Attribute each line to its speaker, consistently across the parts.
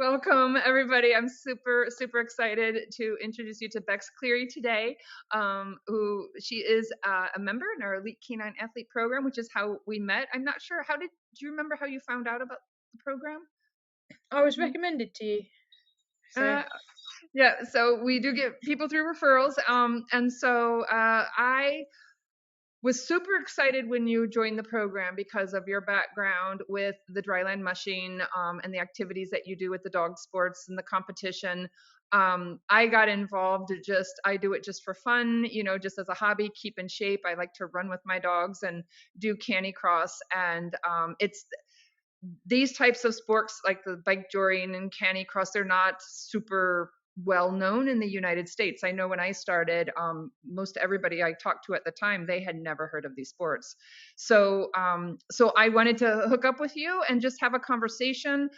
Speaker 1: Welcome, everybody. I'm super excited to introduce you to Bex Cleary today, who she is a member in our Elite Canine Athlete Program, which is how we met. I'm not sure. Do you remember how you found out about the program?
Speaker 2: I was recommended to you. So.
Speaker 1: Yeah, so we do get people through referrals. And so I was super excited when you joined the program because of your background with the Dryland Mushing and the activities that you do with the dog sports and the competition. I got involved I do it just for fun, just as a hobby, keep in shape. I like to run with my dogs and do Canicross. And it's these types of sports like the bikejoring and Canicross, they're not super well known in the United States. I know when I started, most everybody I talked to at the time, they had never heard of these sports. So I wanted to hook up with you and just have a conversation,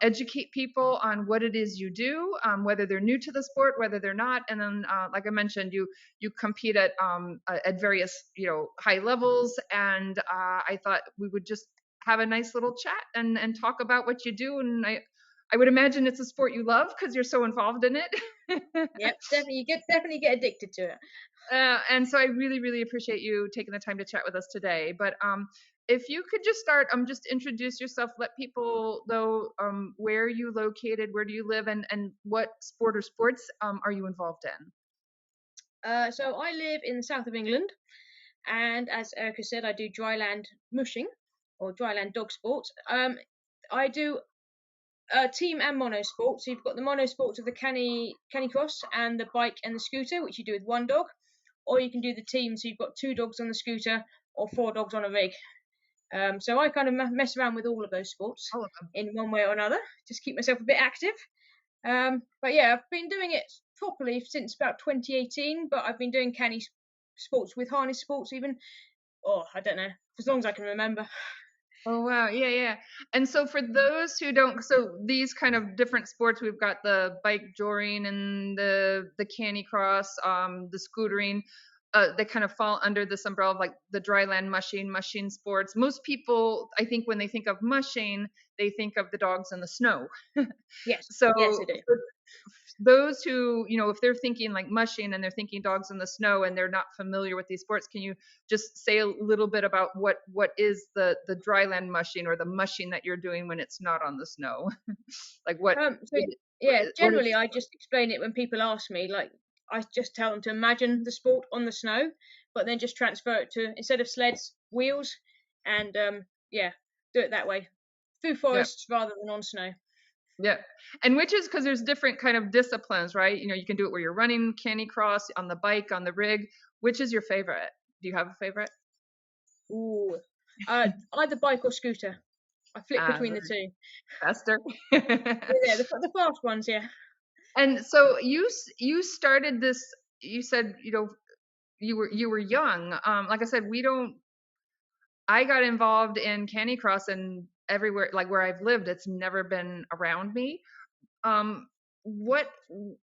Speaker 1: educate people on what it is you do, whether they're new to the sport, whether they're not. And then, like I mentioned, you compete at various high levels, and I thought we would just have a nice little chat and talk about what you do. And I would imagine it's a sport you love because you're so involved in it.
Speaker 2: Yep, definitely. Definitely get addicted to it.
Speaker 1: And so I really appreciate you taking the time to chat with us today. But if you could just start, just introduce yourself, let people know where you located, where do you live, and what sport or sports are you involved in?
Speaker 2: So I live in the south of England, and as Erica said, I do dryland mushing or dryland dog sports. I do team and mono sports. So you've got the mono sports of the Canicross and the bike and the scooter, which you do with one dog, or you can do the team. So you've got 2 dogs on the scooter or 4 dogs on a rig. So I kind of mess around with all of those sports
Speaker 1: All of them.
Speaker 2: in one way or another, just keep myself a bit active. But yeah, I've been doing it properly since about 2018. But I've been doing canny sports with harness sports even. I don't know, for as long as I can remember.
Speaker 1: Oh wow, yeah. And so for those who don't, so these kind of different sports, we've got the bikejoring and the canicross, the scootering. They kind of fall under this umbrella of like the dryland mushing sports. Most people, I think, when they think of mushing, they think of the dogs in the snow.
Speaker 2: Yes,
Speaker 1: So
Speaker 2: yes, I do.
Speaker 1: those who, if they're thinking like mushing and they're thinking dogs in the snow and they're not familiar with these sports, can you just say a little bit about what is the dryland mushing or the mushing that you're doing when it's not on the snow? Like
Speaker 2: So yeah, generally I just explain it when people ask me. Like I just tell them to imagine the sport on the snow, but then just transfer it to, instead of sleds, wheels, and yeah, do it that way through
Speaker 1: yeah,
Speaker 2: forests rather than on snow.
Speaker 1: yeah. And which is because there's different kind of disciplines, right? You can do it where you're running, canicross, on the bike, on the rig. Which is your favorite? Do you have a favorite?
Speaker 2: Ooh, either bike or scooter. I flip
Speaker 1: Ah,
Speaker 2: between the two.
Speaker 1: faster.
Speaker 2: Yeah, the fast ones, yeah.
Speaker 1: And so you started this. You said you were young. Like I said, we don't. I got involved in Canicross and everywhere, like where I've lived, it's never been around me. Um, what?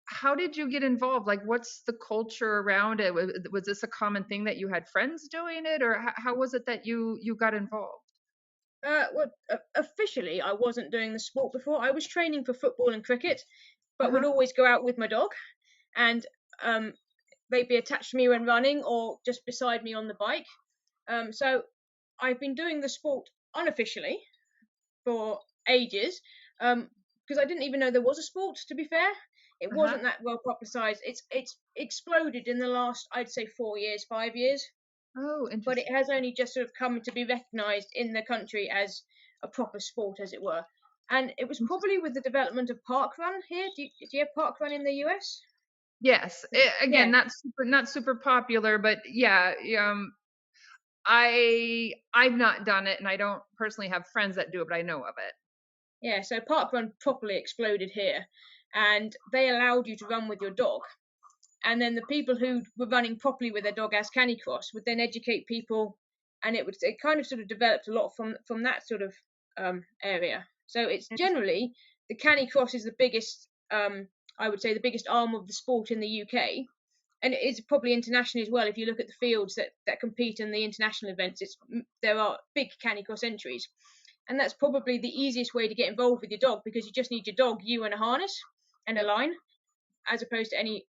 Speaker 1: How did you get involved? Like, what's the culture around it? Was this a common thing that you had friends doing it, or how was it that you got involved?
Speaker 2: Well, officially, I wasn't doing the sport before. I was training for football and cricket,
Speaker 1: Uh
Speaker 2: but would
Speaker 1: huh.
Speaker 2: always go out with my dog, and they'd be attached to me when running or just beside me on the bike. So I've been doing the sport unofficially for ages, because I didn't even know there was a sport. To be fair, it
Speaker 1: Uh huh.
Speaker 2: wasn't that well publicised. It's exploded in the last, I'd say, 4 years, 5 years,
Speaker 1: Oh,
Speaker 2: but it
Speaker 1: interesting.
Speaker 2: has only just sort of come to be recognised in the country as a proper sport, as it were. And it was probably with the development of parkrun here. Do you have parkrun in the US?
Speaker 1: Yes.
Speaker 2: Yeah.
Speaker 1: Again, not super popular, but yeah. I've not done it, and I don't personally have friends that do it, but I know of it.
Speaker 2: Yeah, so parkrun properly exploded here, and they allowed you to run with your dog. And then the people who were running properly with their dog as Canicross would then educate people, and it kind of sort of developed a lot from that sort of area. So it's generally the Canicross is the biggest, I would say, the biggest arm of the sport in the UK, and it is probably internationally as well. If you look at the fields that compete in the international events, there are big Canicross entries. and that's probably the easiest way to get involved with your dog, because you just need your dog, you, and a harness and a line, as opposed to any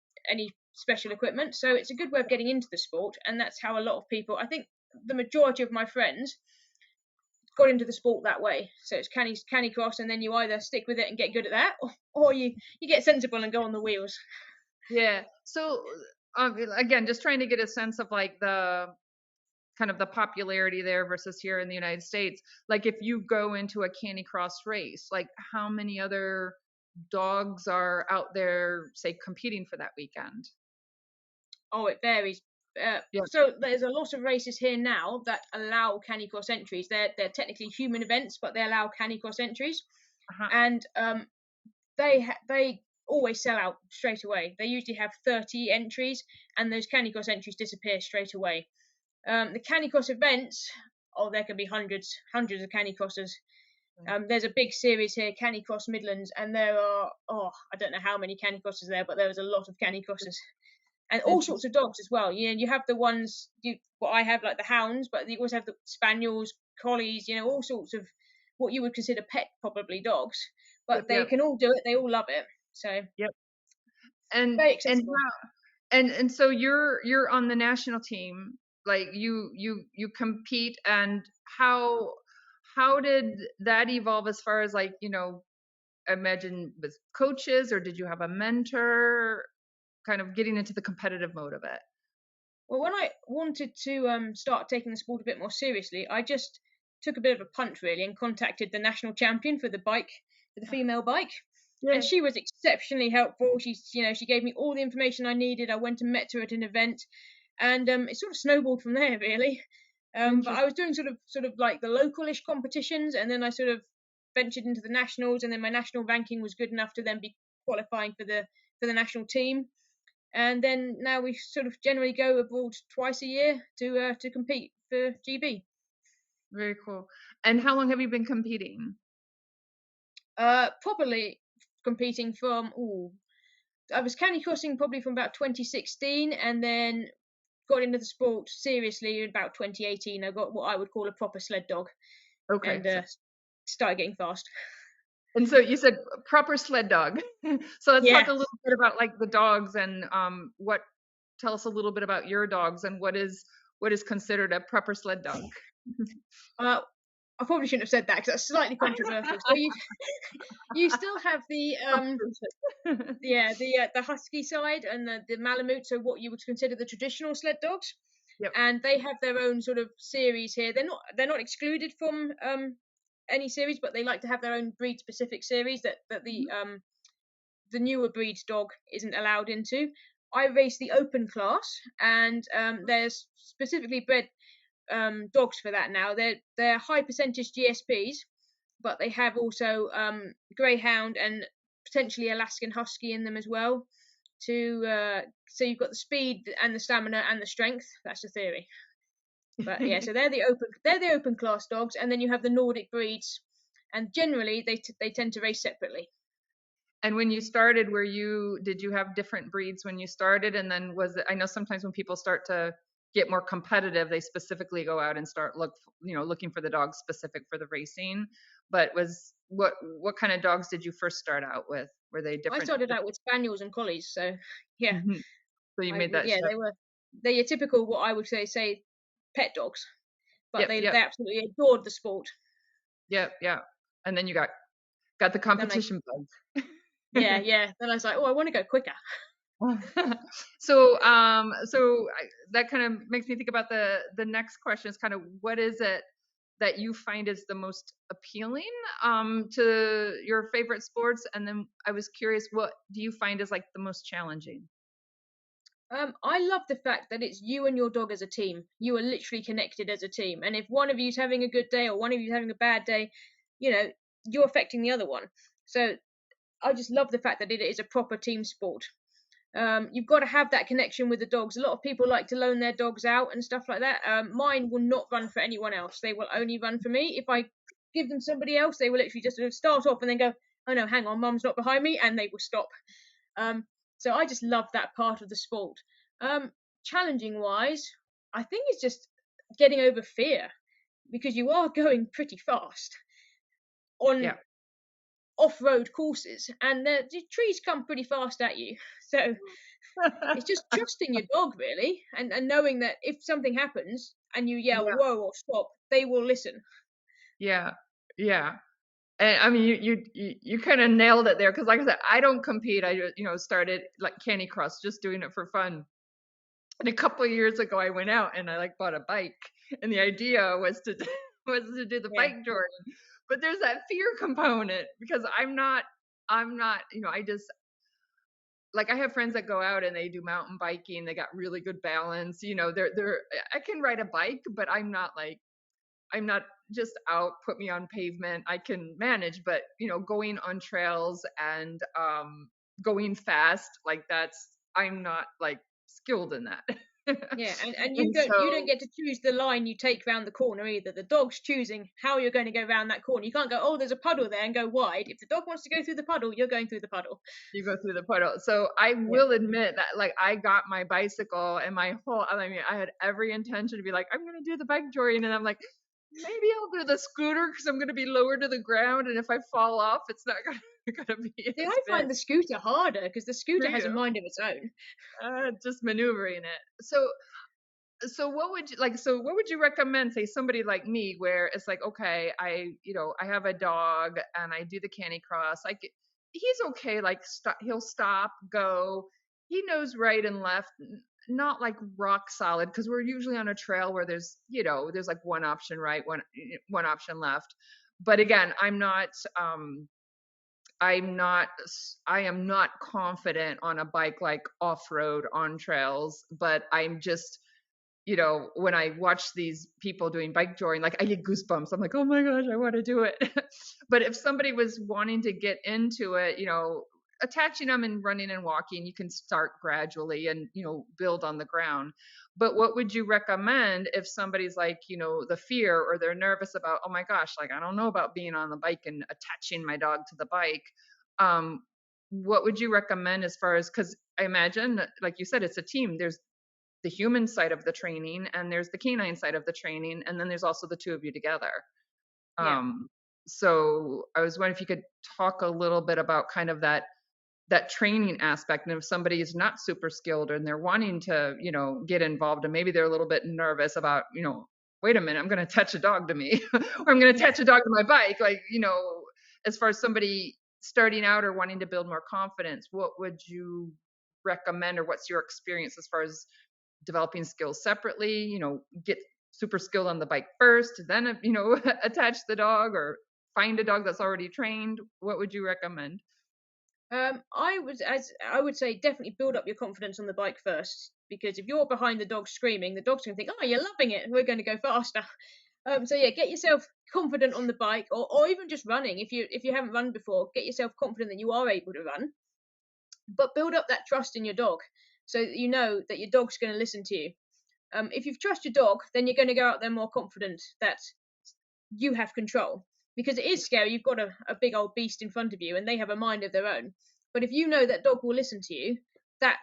Speaker 2: special equipment. So it's a good way of getting into the sport, and that's how a lot of people, I think the majority of my friends, got into the sport that way. So it's Canicross, and then you either stick with it and get good at that, or you get sensible and go on the wheels.
Speaker 1: Yeah. So again, just trying to get a sense of like the kind of the popularity there versus here in the United States. Like if you go into a Canicross race, like how many other dogs are out there, say, competing for that weekend?
Speaker 2: Oh, it varies.
Speaker 1: Yeah.
Speaker 2: So there's a lot of races here now that allow Canicross entries. They're technically human events, but they allow Canicross entries,
Speaker 1: Uh-huh.
Speaker 2: and they always sell out straight away. They usually have 30 entries, and those Canicross entries disappear straight away. The Canicross events, oh, there can be hundreds of Canicrosses. There's a big series here, Canicross Midlands, and there are, I don't know how many Canicrosses there, but there was a lot of Canicrosses. And all sorts of dogs as well. You have the ones what I have, like the hounds, but you also have the spaniels, collies, all sorts of what you would consider pet probably dogs. But they can all do it. They all love it. So
Speaker 1: Yep. And
Speaker 2: very
Speaker 1: and
Speaker 2: accessible.
Speaker 1: and so you're on the national team. Like you compete, and how did that evolve as far as like, imagine with coaches, or did you have a mentor, kind of getting into the competitive mode of it?
Speaker 2: Well, when I wanted to start taking the sport a bit more seriously, I just took a bit of a punt really and contacted the national champion for the bike, for the female bike, and
Speaker 1: Yeah.
Speaker 2: she was exceptionally helpful. She gave me all the information I needed. I went and met her at an event, and it sort of snowballed from there really. But I
Speaker 1: Interesting.
Speaker 2: was doing sort of like the localish competitions, and then I sort of ventured into the nationals, and then my national ranking was good enough to then be qualifying for the national team. And then now we sort of generally go abroad twice a year to compete for GB.
Speaker 1: Very cool. And how long have you been competing?
Speaker 2: Properly competing from I was canicrossing probably from about 2016, and then got into the sport seriously in about 2018. I got what I would call a proper sled dog,
Speaker 1: Okay.
Speaker 2: and started getting fast.
Speaker 1: And so you said proper sled dog. So let's talk
Speaker 2: Yeah.
Speaker 1: a little bit about like the dogs, and what tell us a little bit about your dogs, and what is considered a proper sled dog.
Speaker 2: Uh, I probably shouldn't have said that because that's slightly controversial. So you still have the husky side and the Malamute, so what you would consider the traditional sled dogs,
Speaker 1: Yep.
Speaker 2: and they have their own sort of series here. They're not excluded from any series, but they like to have their own breed specific series that the newer breed dog isn't allowed into. I race the open class, and there's specifically bred dogs for that now. They're high percentage GSPs, but they have also greyhound and potentially Alaskan Husky in them as well. So you've got the speed and the stamina and the strength. That's the theory. But yeah, so they're the open class dogs, and then you have the Nordic breeds, and generally they tend to race separately.
Speaker 1: And when you started, did you have different breeds when you started? And then I know sometimes when people start to get more competitive, they specifically go out and start looking for the dogs specific for the racing. But what kind of dogs did you first start out with? Were they
Speaker 2: I
Speaker 1: different?
Speaker 2: started out with spaniels and collies, so yeah,
Speaker 1: Mhm. So you made that shift.
Speaker 2: they're your typical what I would say pet dogs, but
Speaker 1: Yep,
Speaker 2: they
Speaker 1: yep,
Speaker 2: absolutely adored the sport.
Speaker 1: yep, yeah. And then you got the
Speaker 2: Then I
Speaker 1: competition bug.
Speaker 2: yeah. Then I was like, oh, I want to go quicker.
Speaker 1: That kind of makes me think about the next question is kind of what is it that you find is the most appealing to your favorite sports, and then I was curious, what do you find is like the most challenging?
Speaker 2: I love the fact that it's you and your dog as a team. You are literally connected as a team, and if one of you's having a good day or one of you's having a bad day, you know you're affecting the other one. So I just love the fact that it is a proper team sport. You've got to have that connection with the dogs. A lot of people like to loan their dogs out and stuff like that. Mine will not run for anyone else. They will only run for me. If I give them somebody else, they will literally just sort of start off and then go, oh no, hang on, mum's not behind me, and they will stop. So I just love that part of the sport. Challenging wise, I think it's just getting over fear, because you are going pretty fast. on
Speaker 1: Yeah.
Speaker 2: off-road courses, and the trees come pretty fast at you. So it's just trusting your dog, really, and knowing that if something happens and you yell
Speaker 1: Yeah.
Speaker 2: whoa or stop, they will listen.
Speaker 1: Yeah. Yeah. And I mean, you kind of nailed it there because, like I said, I don't compete. I just, started like Canicross, just doing it for fun. And a couple of years ago, I went out and I like bought a bike, and the idea was to was to do the
Speaker 2: Yeah,
Speaker 1: bike journey. But there's that fear component because I'm not, I just like I have friends that go out and they do mountain biking. They got really good balance. They're I can ride a bike, but I'm not just out, put me on pavement. I can manage, but going on trails and going fast, like I'm not like skilled in that.
Speaker 2: yeah, and
Speaker 1: And
Speaker 2: you don't
Speaker 1: so
Speaker 2: get to choose the line you take round the corner either. The dog's choosing how you're going to go round that corner. You can't go, oh, there's a puddle there, and go wide. If the dog wants to go through the puddle, you're going through the puddle.
Speaker 1: you go through the puddle. So I
Speaker 2: Yeah.
Speaker 1: will admit that like I got my bicycle and I mean, I had every intention to be like, I'm gonna do the bike journey, and I'm like, maybe I'll do the scooter because I'm gonna be lower to the ground, and if I fall off, it's not gonna be
Speaker 2: See,
Speaker 1: as
Speaker 2: I
Speaker 1: bad
Speaker 2: find the scooter harder because the
Speaker 1: for
Speaker 2: scooter has a
Speaker 1: you.
Speaker 2: mind of its own.
Speaker 1: Just maneuvering it. So what would you like? So what would you recommend? Say somebody like me, where it's like, okay, I have a dog and I do the Canicross. Like he's okay. Like he'll stop, go. He knows right and left. Not like rock solid because we're usually on a trail where there's like one option right, one option left. But again, I am not confident on a bike like off road on trails, but I'm just when I watch these people doing bike touring, like I get goosebumps. I'm like, oh my gosh, I want to do it. But if somebody was wanting to get into it, attaching them and running and walking, you can start gradually and, build on the ground. But what would you recommend if somebody's like, the fear or they're nervous about, oh my gosh, like I don't know about being on the bike and attaching my dog to the bike. Um, what would you recommend as far as, because I imagine, like you said, it's a team. There's the human side of the training and there's the canine side of the training and then there's also the two of you together.
Speaker 2: Yeah.
Speaker 1: So I was wondering if you could talk a little bit about kind of that training aspect, and if somebody is not super skilled and they're wanting to get involved and maybe they're a little bit nervous about wait a minute, I'm going to attach a dog to me or I'm going to
Speaker 2: Yeah.
Speaker 1: attach a dog to my bike, like as far as somebody starting out or wanting to build more confidence, what would you recommend or what's your experience as far as developing skills separately, get super skilled on the bike first, then, attach the dog or find a dog that's already trained? What would you recommend?
Speaker 2: I would say definitely build up your confidence on the bike first, because if you're behind the dog screaming, the dog's gonna think, oh, you're loving it, we're going to go faster. So yeah, get yourself confident on the bike, or even just running. If you haven't run before, get yourself confident that you are able to run, but build up that trust in your dog, so that you know that your dog's going to listen to you. If you trust your dog, then you're going to go out there more confident that you have control, because it is scary. You've got a big old beast in front of you and they have a mind of their own. But if you know that dog will listen to you, that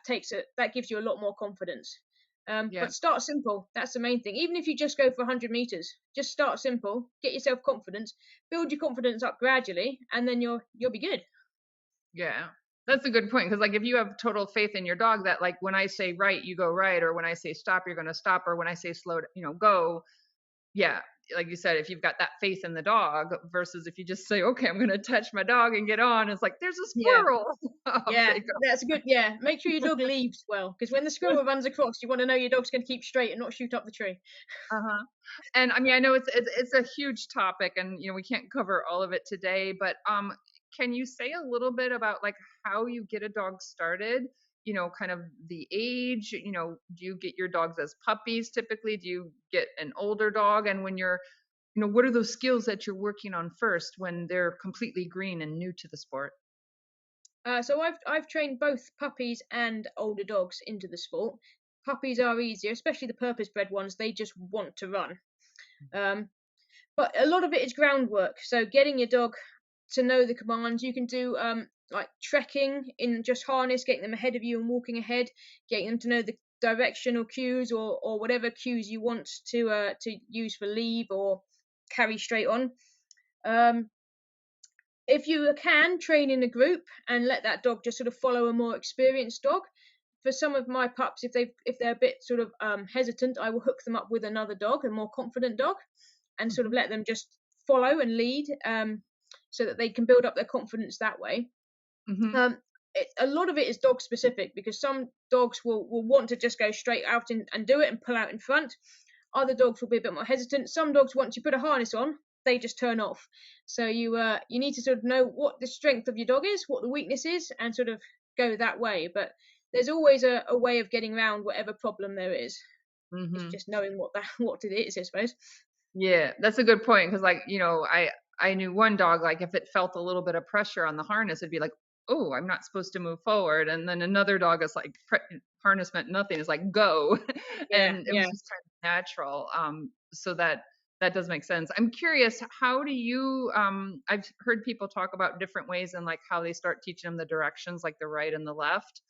Speaker 2: gives you a lot more confidence.
Speaker 1: Yeah.
Speaker 2: But start simple. That's the main thing. Even if you just go for 100 meters, just start simple, get yourself confidence, build your confidence up gradually, and then you'll be good.
Speaker 1: Yeah. That's a good point. Cause like if you have total faith in your dog that like when I say right, you go right, or when I say stop, you're gonna stop, or when I say slow, go. Yeah. Like you said, if you've got that faith in the dog versus if you just say, okay, I'm gonna touch my dog and get on, it's like there's a
Speaker 2: Yeah.
Speaker 1: squirrel. Off
Speaker 2: Yeah,
Speaker 1: they go.
Speaker 2: that's good. Yeah, make sure your dog leaves well, because when the squirrel runs across, you want to know your dog's going to keep straight and not shoot up the tree.
Speaker 1: Uh-huh. And I mean, I know it's a huge topic, and we can't cover all of it today. But can you say a little bit about like how you get a dog started? Kind of the age. Do you get your dogs as puppies typically? Do you get an older dog? And when you're, what are those skills that you're working on first when they're completely green and new to the sport?
Speaker 2: So I've trained both puppies and older dogs into the sport. Puppies are easier, especially the purpose-bred ones. They just want to run. Um, but a lot of it is groundwork. So getting your dog to know the commands. You can do like trekking in just harness, getting them ahead of you and walking ahead, getting them to know the directional cues, or whatever cues you want to use for leave or carry straight on. Um, If you can, train in a group and let that dog just sort of follow a more experienced dog. For some of my pups, if they're a bit sort of hesitant, I will hook them up with another dog, a more confident dog, and sort of
Speaker 1: Mhm.
Speaker 2: let them just follow and lead, so that they can build up their confidence that way.
Speaker 1: Mhm.
Speaker 2: Um, a lot of it is dog specific, because some dogs will want to just go straight out and do it and pull out in front. Other dogs will be a bit more hesitant. Some dogs, once you put a harness on, they just turn off. So you need to sort of know what the strength of your dog is, what the weakness is, and sort of go that way. But there's always a way of getting around whatever problem there is. It's
Speaker 1: Mhm.
Speaker 2: just knowing what it is, I suppose.
Speaker 1: Yeah, that's a good point because, like, I knew one dog, like, if it felt a little bit of pressure on the harness, it'd be like, "Oh, I'm not supposed to move forward." And then another dog is like, harness meant nothing. It's like, "Go,"
Speaker 2: Yeah,
Speaker 1: and it
Speaker 2: yeah.
Speaker 1: was just kind of natural. So that does make sense. I'm curious, how do you? I've heard people talk about different ways and like how they start teaching them the directions, like the right and the left.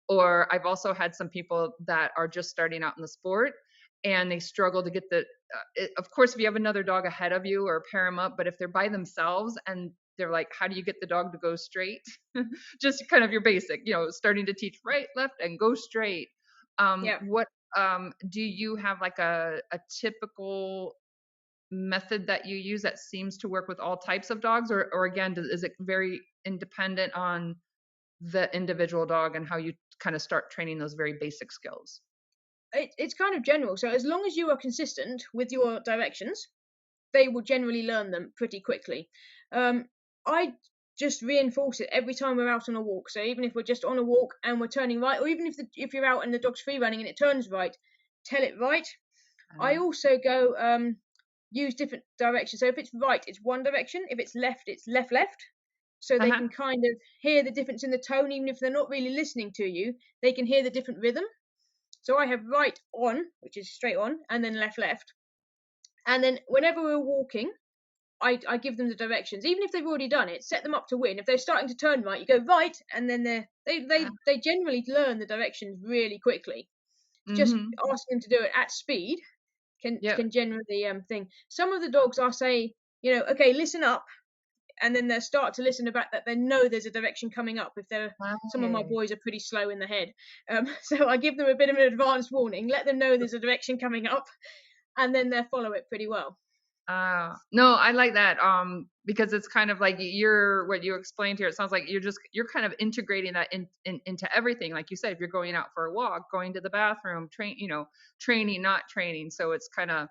Speaker 1: Or I've also had some people that are just starting out in the sport and they struggle to get of course, if you have another dog ahead of you or pair them up, but if they're by themselves and they're like, how do you get the dog to go straight? Just kind of your basic, starting to teach right, left, and go straight.
Speaker 2: Yeah.
Speaker 1: What do you have like a typical method that you use that seems to work with all types of dogs, or again, is it very independent on the individual dog and how you kind of start training those very basic skills?
Speaker 2: It's kind of general. So as long as you are consistent with your directions, they will generally learn them pretty quickly. I just reinforce it every time we're out on a walk. So even if we're just on a walk and we're turning right, or even if you're out and the dog's free running and it turns right, tell it right. I
Speaker 1: Uh,
Speaker 2: also go use different directions. So if it's right, it's one direction. If it's left, left. So they
Speaker 1: uh-huh.
Speaker 2: can kind of hear the difference in the tone, even if they're not really listening to you. They can hear the different rhythm. So I have right on, which is straight on, and then left, left. And then whenever we're walking, I give them the directions, even if they've already done it. Set them up to win. If they're starting to turn right, you go right, and then they generally learn the directions really quickly. Just
Speaker 1: Mm-hmm.
Speaker 2: asking them to do it at speed
Speaker 1: Yep.
Speaker 2: can generally thing. Some of the dogs I say, okay, listen up, and then they'll start to listen about that. They know there's a direction coming up. If they're Some of my
Speaker 1: Right.
Speaker 2: boys are pretty slow in the head, so I give them a bit of an advanced warning, let them know there's a direction coming up, and then they'll follow it pretty well.
Speaker 1: No, I like that. Because it's kind of like what you explained here. It sounds like you're kind of integrating that into everything. Like you said, if you're going out for a walk, going to the bathroom, training, not training. So it's kind of,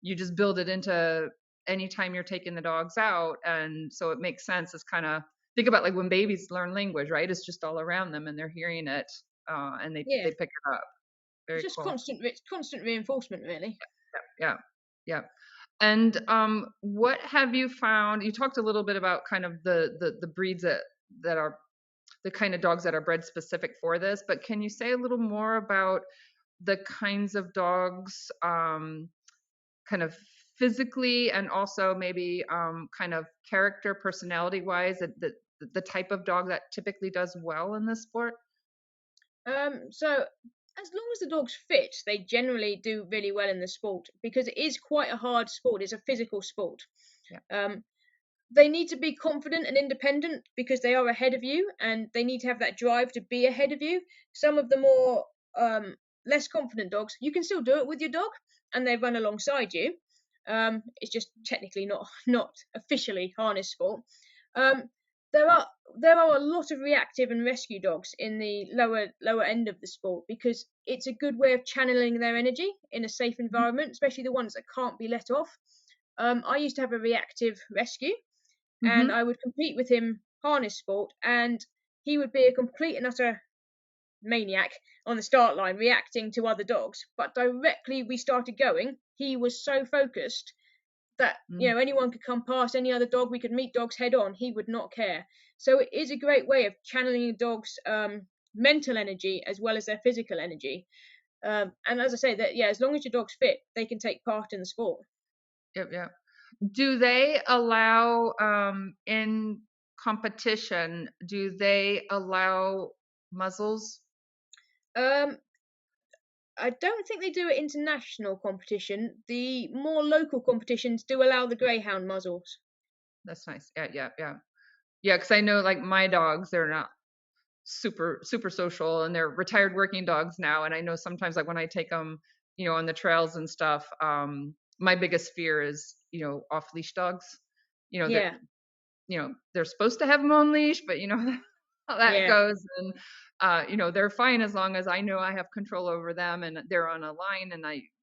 Speaker 1: you just build it into anytime you're taking the dogs out. And so it makes sense. It's kind of, think about like when babies learn language, right? It's just all around them and they're hearing it, and
Speaker 2: Yeah,
Speaker 1: they pick it up.
Speaker 2: it's
Speaker 1: Very
Speaker 2: just
Speaker 1: cool.
Speaker 2: constant reinforcement, really.
Speaker 1: Yeah. Yeah. And what have you found? You talked a little bit about kind of the breeds that are the kind of dogs that are bred specific for this, but can you say a little more about the kinds of dogs, kind of physically and also maybe kind of character, personality wise, the type of dog that typically does well in this sport?
Speaker 2: So as long as the dog's fit, they generally do really well in the sport, because it is quite a hard sport. It's a physical sport.
Speaker 1: Yeah.
Speaker 2: Um, they need to be confident and independent because they are ahead of you, and they need to have that drive to be ahead of you. Some of the more less confident dogs, you can still do it with your dog, and they run alongside you. It's just technically not officially harness sport. Um, there are there are a lot of reactive and rescue dogs in the lower end of the sport, because it's a good way of channeling their energy in a safe environment, especially the ones that can't be let off. I used to have a reactive rescue, and
Speaker 1: Mm-hmm.
Speaker 2: I would compete with him harness sport, and he would be a complete and utter maniac on the start line, reacting to other dogs. But directly we started going, he was so focused that
Speaker 1: Mm-hmm.
Speaker 2: anyone could come past, any other dog, we could meet dogs head on, he would not care. So it is a great way of channeling a dog's mental energy as well as their physical energy. And as I say, that as long as your dog's fit, they can take part in the sport.
Speaker 1: Yep. Yep. Do they allow, in competition, do they allow muzzles?
Speaker 2: um, I don't think they do it international competition. The more local competitions do allow the greyhound muzzles.
Speaker 1: That's nice. Yeah, yeah, yeah. Yeah, because I know like my dogs, they're not super social, and they're retired working dogs now. And I know sometimes like when I take them, on the trails and stuff, my biggest fear is, off leash dogs. That
Speaker 2: Yeah,
Speaker 1: they're supposed to have them on leash, but how that
Speaker 2: yeah,
Speaker 1: goes. And they're fine as long as I know I have control over them and they're on a line.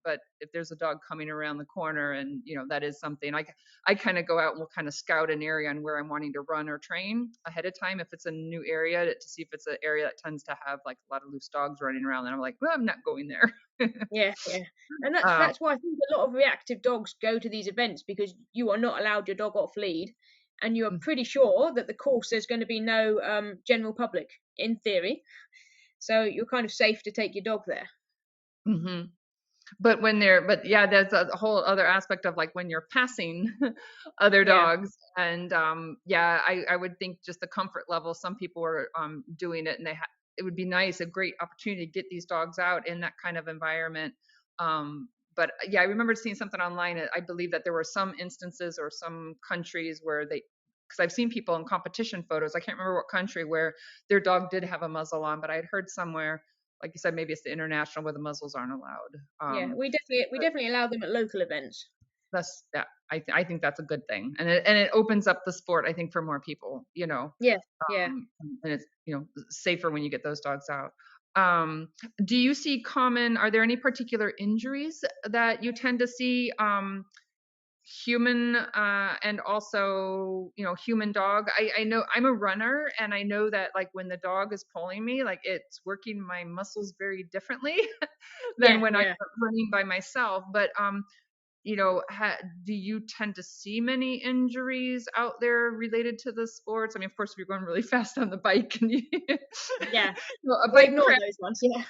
Speaker 1: But if there's a dog coming around the corner, and that is something I kind of go out and will kind of scout an area on where I'm wanting to run or train ahead of time if it's a new area, to see if it's an area that tends to have like a lot of loose dogs running around. And I'm like, well, I'm not going there.
Speaker 2: yeah, yeah. And that's
Speaker 1: um,
Speaker 2: that's why I think a lot of reactive dogs go to these events, because you are not allowed your dog off lead, and you are pretty sure that the course there's going to be no general public in theory, so you're kind of safe to take your dog there.
Speaker 1: mhm. But yeah, there's a whole other aspect of like when you're passing other
Speaker 2: Yeah,
Speaker 1: dogs. And yeah, I would think just the comfort level, some people were doing it, and it would be nice, a great opportunity to get these dogs out in that kind of environment. But yeah, I remember seeing something online. I believe that there were some instances or some countries where because I've seen people in competition photos, I can't remember what country, where their dog did have a muzzle on, but I'd heard somewhere, like you said, maybe it's the international where the muzzles aren't allowed.
Speaker 2: yeah. We definitely allow them at local events.
Speaker 1: That's yeah, I think that's a good thing, and it opens up the sport, I think, for more people,
Speaker 2: Yeah, yeah,
Speaker 1: and it's safer when you get those dogs out. Do you see are there any particular injuries that you tend to see, human, and also human dog? I know I'm a runner, and I know that like when the dog is pulling me, like it's working my muscles very differently than
Speaker 2: yeah,
Speaker 1: when I'm
Speaker 2: yeah.
Speaker 1: running by myself. But do you tend to see many injuries out there related to the sports? I mean, of course, if you're going really fast on the bike and
Speaker 2: Yeah,
Speaker 1: a
Speaker 2: we
Speaker 1: bike
Speaker 2: ignore
Speaker 1: crash,
Speaker 2: those ones. Yeah,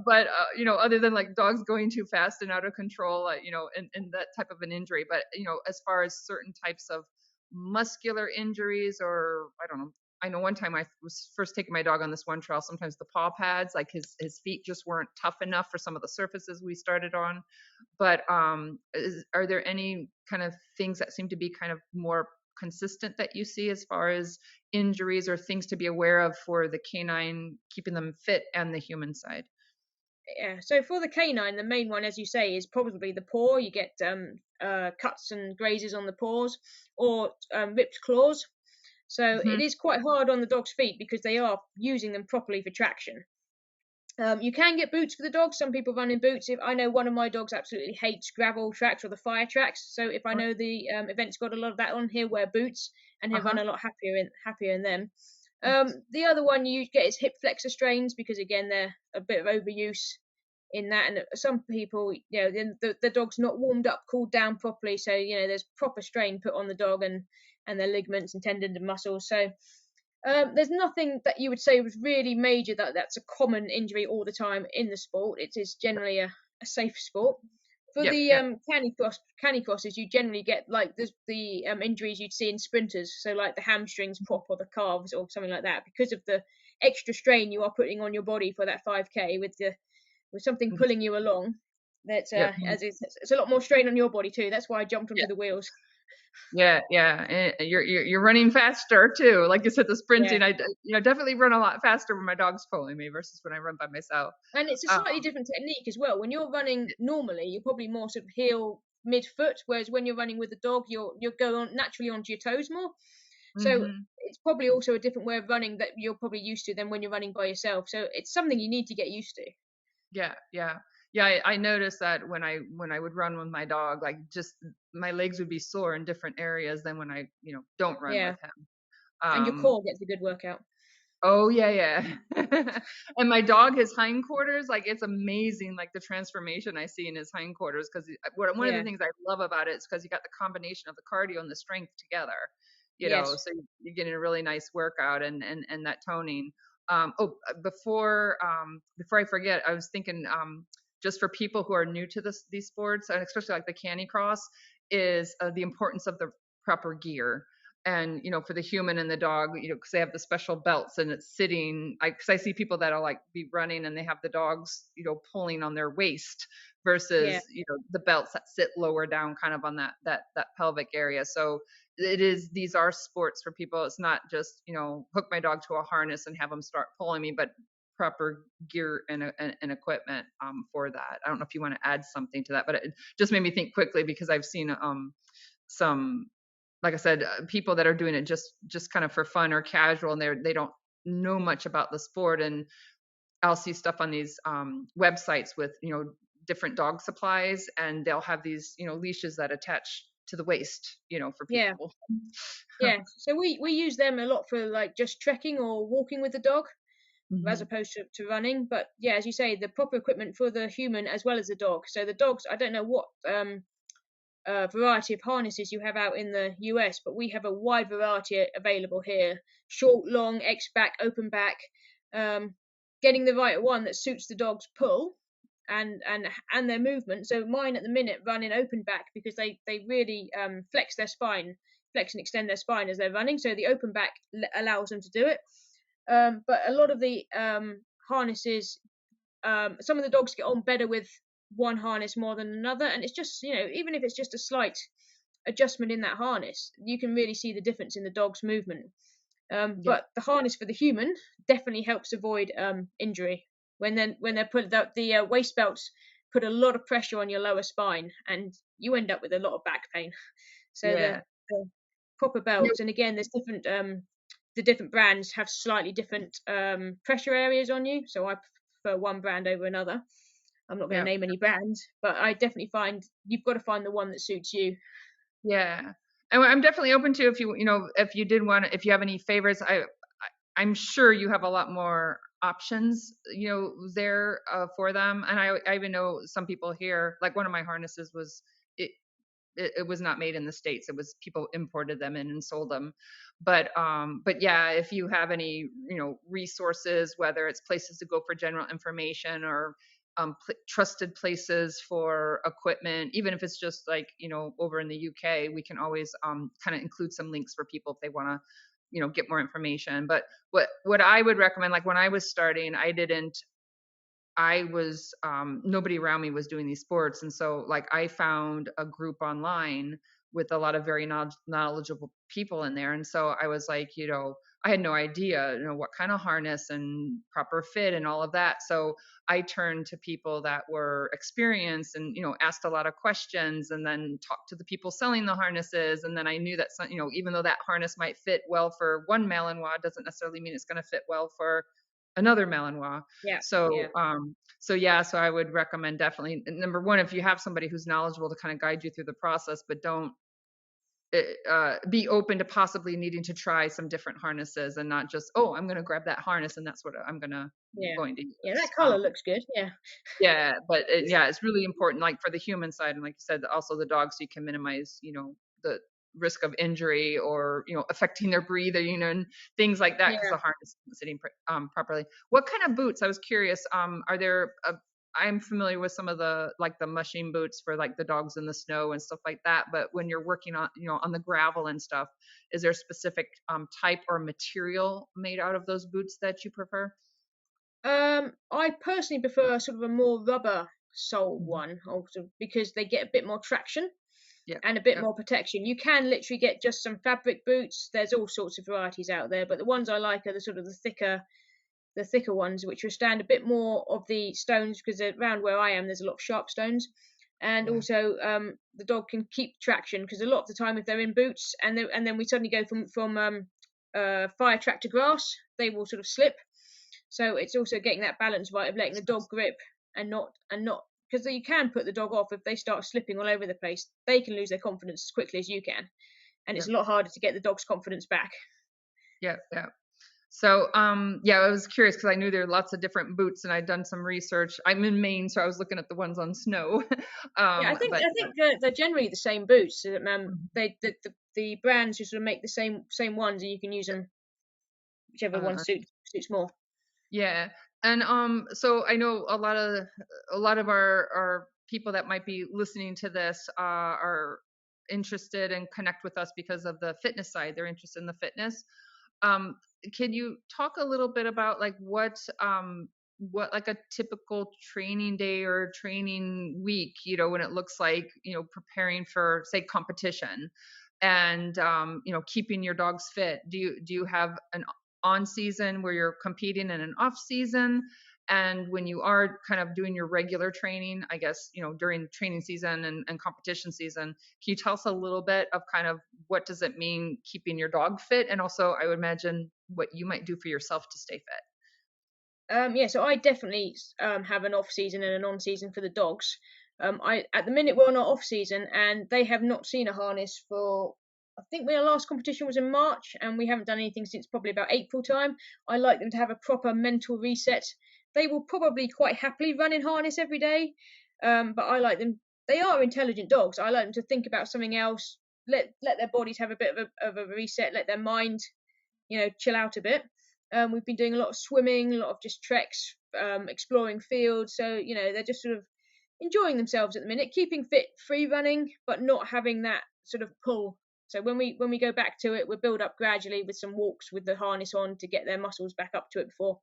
Speaker 1: but other than like dogs going too fast and out of control, and that type of an injury. But as far as certain types of muscular injuries, or I don't know. I know one time I was first taking my dog on this one trail. Sometimes the paw pads, like his feet just weren't tough enough for some of the surfaces we started on. But are there any kind of things that seem to be kind of more consistent that you see as far as injuries or things to be aware of for the canine, keeping them fit, and the human side?
Speaker 2: yeah. So for the canine, the main one, as you say, is probably the paw. You get cuts and grazes on the paws, or ripped claws. So
Speaker 1: Hmm.
Speaker 2: it is quite hard on the dog's feet because they are using them properly for traction. You can get boots for the dog. Some people run in boots. If I know one of my dogs absolutely hates gravel tracks or the fire tracks, so if I know the event's got a lot of that on, he'll wear boots and he'll run
Speaker 1: Uh-huh.
Speaker 2: a lot happier in them. The other one you get is hip flexor strains, because again they're a bit of overuse in that, and some people, the dog's not warmed up, cooled down properly, so there's proper strain put on the dog and their ligaments and tendons and muscles. So there's nothing that you would say was really major that's a common injury all the time in the sport. It is generally a safe sport. For
Speaker 1: Yep,
Speaker 2: the
Speaker 1: yep.
Speaker 2: canicrosses, you generally get like the injuries you'd see in sprinters, so like the hamstrings pop or the calves or something like that, because of the extra strain you are putting on your body for that 5K with something
Speaker 1: Mhm.
Speaker 2: pulling you along. That
Speaker 1: Yep.
Speaker 2: as it's a lot more strain on your body too. That's why I jumped
Speaker 1: Yeah.
Speaker 2: onto the wheels.
Speaker 1: Yeah, yeah. You're running faster too. Like you said, the
Speaker 2: Yeah.
Speaker 1: sprinting, definitely run a lot faster when my dog's pulling me versus when I run by myself.
Speaker 2: And it's a
Speaker 1: Um,
Speaker 2: slightly different technique as well. When you're running normally, you're probably more sort of heel midfoot, whereas when you're running with the dog, you'll go on naturally onto your toes more. So
Speaker 1: mhm.
Speaker 2: it's probably also a different way of running that you're probably used to than when you're running by yourself. So it's something you need to get used to.
Speaker 1: Yeah, yeah. Yeah, I noticed that when I would run with my dog, like just my legs would be sore in different areas than when I, don't run
Speaker 2: Yeah,
Speaker 1: with him.
Speaker 2: and your
Speaker 1: Um,
Speaker 2: core gets a good workout.
Speaker 1: oh yeah, yeah. And my dog, his hindquarters, like it's amazing, like the transformation I see in his hindquarters. Because one of the
Speaker 2: Yeah.
Speaker 1: things I love about it is because you got the combination of the cardio and the strength together.
Speaker 2: Yes.
Speaker 1: So you're getting a really nice workout and that toning. Before I forget, I was thinking, just for people who are new to these sports, and especially like the Canicross, is the importance of the proper gear. and for the human and the dog, because they have the special belts and it's sitting. Because I see people that'll like be running and they have the dogs, pulling on their waist
Speaker 2: Yeah,
Speaker 1: versus the belts that sit lower down, kind of on that pelvic area. So these are sports for people. It's not just hook my dog to a harness and have them start pulling me, but proper gear and equipment for that. I don't know if you want to add something to that, but it just made me think quickly because I've seen some, like I said, people that are doing it just kind of for fun or casual, and they don't know much about the sport. And I'll see stuff on these websites with different dog supplies, and they'll have these leashes that attach to the waist, for
Speaker 2: yeah,
Speaker 1: people.
Speaker 2: yeah. So we use them a lot for like just trekking or walking with the dog, as
Speaker 1: Hmm.
Speaker 2: opposed to running. But yeah, as you say, the proper equipment for the human as well as the dog. So the dogs, I don't know what variety of harnesses you have out in the US, but we have a wide variety available here: short, long, X back, open back. Um, Getting the right one that suits the dog's pull and their movement. So mine at the minute run in open back because they really flex their spine, flex and extend their spine as they're running. So the open back allows them to do it. But a lot of the harnesses, some of the dogs get on better with one harness more than another, and it's just even if it's just a slight adjustment in that harness, you can really see the difference in the dog's movement.
Speaker 1: Yeah,
Speaker 2: But the harness for the human definitely helps avoid injury when they're put the waist belts put a lot of pressure on your lower spine, and you end up with a lot of back pain. So
Speaker 1: yeah,
Speaker 2: the proper
Speaker 1: yeah,
Speaker 2: belts, and again, there's different the different brands have slightly different pressure areas on you. So I prefer one brand over another. I'm not going to
Speaker 1: yeah.
Speaker 2: name any brands, but I definitely find you've got to find the one that suits you.
Speaker 1: Yeah. And I'm definitely open to, if if you did want, if you have any favorites. I'm sure you have a lot more options, there for them. And I even know some people here, like one of my harnesses was, it, it was not made in the States. It was people imported them in and sold them. But yeah, if you have any, resources, whether it's places to go for general information or trusted places for equipment, even if it's just like, over in the UK, we can always kind of include some links for people if they want to, get more information. But what I would recommend, like when I was starting, I was nobody around me was doing these sports, and so like I found a group online with a lot of very knowledgeable people in there. And so I was like, I had no idea, what kind of harness and proper fit and all of that. So I turned to people that were experienced and asked a lot of questions, and then talked to the people selling the harnesses. And then I knew that some, even though that harness might fit well for one Malinois, doesn't necessarily mean it's going to fit well for another Malinois.
Speaker 2: Yeah,
Speaker 1: So,
Speaker 2: yeah,
Speaker 1: yeah, so I would recommend definitely, number one, if you have somebody who's knowledgeable to kind of guide you through the process, but don't be open to possibly needing to try some different harnesses, and not just, oh, I'm going to grab that harness and that's what I'm
Speaker 2: yeah,
Speaker 1: going to
Speaker 2: yeah. That
Speaker 1: use.
Speaker 2: color looks good. Yeah,
Speaker 1: Yeah, but yeah, it's really important, like for the human side, and like you said, also the dogs, so you can minimize, the risk of injury or affecting their breathing, and things like that, because
Speaker 2: yeah.
Speaker 1: the harness isn't sitting properly. What kind of boots? I was curious. Are there? I'm familiar with some of the, like the mushing boots for like the dogs in the snow and stuff like that. But when you're working on, on the gravel and stuff, is there a specific type or material made out of those boots that you prefer?
Speaker 2: I personally prefer sort of a more rubber sole
Speaker 1: Mhm.
Speaker 2: one, also because they get a bit more traction
Speaker 1: Yeah.
Speaker 2: and a bit
Speaker 1: Yep.
Speaker 2: more protection. You can literally get just some fabric boots. There's all sorts of varieties out there, but the ones I like are the sort of the thicker ones, which withstand a bit more of the stones, because around where I am, there's a lot of sharp stones. And
Speaker 1: Yeah.
Speaker 2: also, the dog can keep traction, because a lot of the time, if they're in boots and then we suddenly go from fire track to grass, they will sort of slip. So it's also getting that balance right of letting the dog grip and not because you can put the dog off if they start slipping all over the place. They can lose their confidence as quickly as you can, and it's
Speaker 1: Yeah.
Speaker 2: a lot harder to get the dog's confidence back.
Speaker 1: Yeah. Yeah. So, yeah, I was curious because I knew there are lots of different boots, and I'd done some research. I'm in Maine, so I was looking at the ones on snow.
Speaker 2: Yeah, I think
Speaker 1: But
Speaker 2: I think they're generally the same boots.
Speaker 1: Mhm.
Speaker 2: The brands who sort of make the same ones, and you can use them whichever one
Speaker 1: uh,
Speaker 2: suits more.
Speaker 1: yeah, and so I know a lot of our people that might be listening to this are interested and connect with us because of the fitness side. They're interested in the fitness. Um, can you talk a little bit about like what like a typical training day or training week, you know, when it looks like, you know, preparing for say competition and you know, keeping your dogs fit? Do you have an on season where you're competing and an off season? And when you are kind of doing your regular training, I guess, you know, during training season and competition season, can you tell us a little bit of kind of what does it mean keeping your dog fit? And also, I would imagine what you might do for yourself to stay fit.
Speaker 2: Yeah, so I definitely have an off season and an on season for the dogs. I at the minute we're on our off season, and they have not seen a harness for. I think our last competition was in March, and we haven't done anything since probably about April time. I like them to have a proper mental reset. They will probably quite happily run in harness every day, but I like them. They are intelligent dogs. I like them to think about something else. Let their bodies have a bit of a reset. Let their mind, chill out a bit. We've been doing a lot of swimming, a lot of just treks, exploring fields. So, they're just sort of enjoying themselves at the minute, keeping fit, free running, but not having that sort of pull. So when we go back to it, we'll build up gradually with some walks with the harness on to get their muscles back up to it before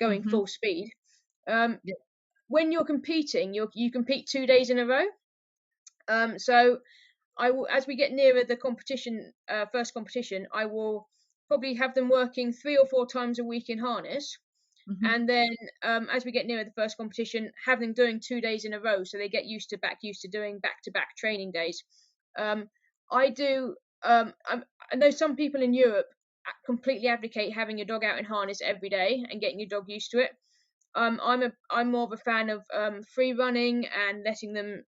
Speaker 2: going
Speaker 1: Mm-hmm.
Speaker 2: full speed. Um,
Speaker 1: Yeah.
Speaker 2: when you're competing, you compete 2 days in a row. So I will, as we get nearer the competition, first competition, I will probably have them working 3 or 4 times a week in harness,
Speaker 1: Mm-hmm.
Speaker 2: and then as we get nearer the first competition, have them doing 2 days in a row, so they get used to doing back-to-back training days. Um, I do. I know some people in Europe completely advocate having your dog out in harness every day and getting your dog used to it. I'm more of a fan of free running and letting them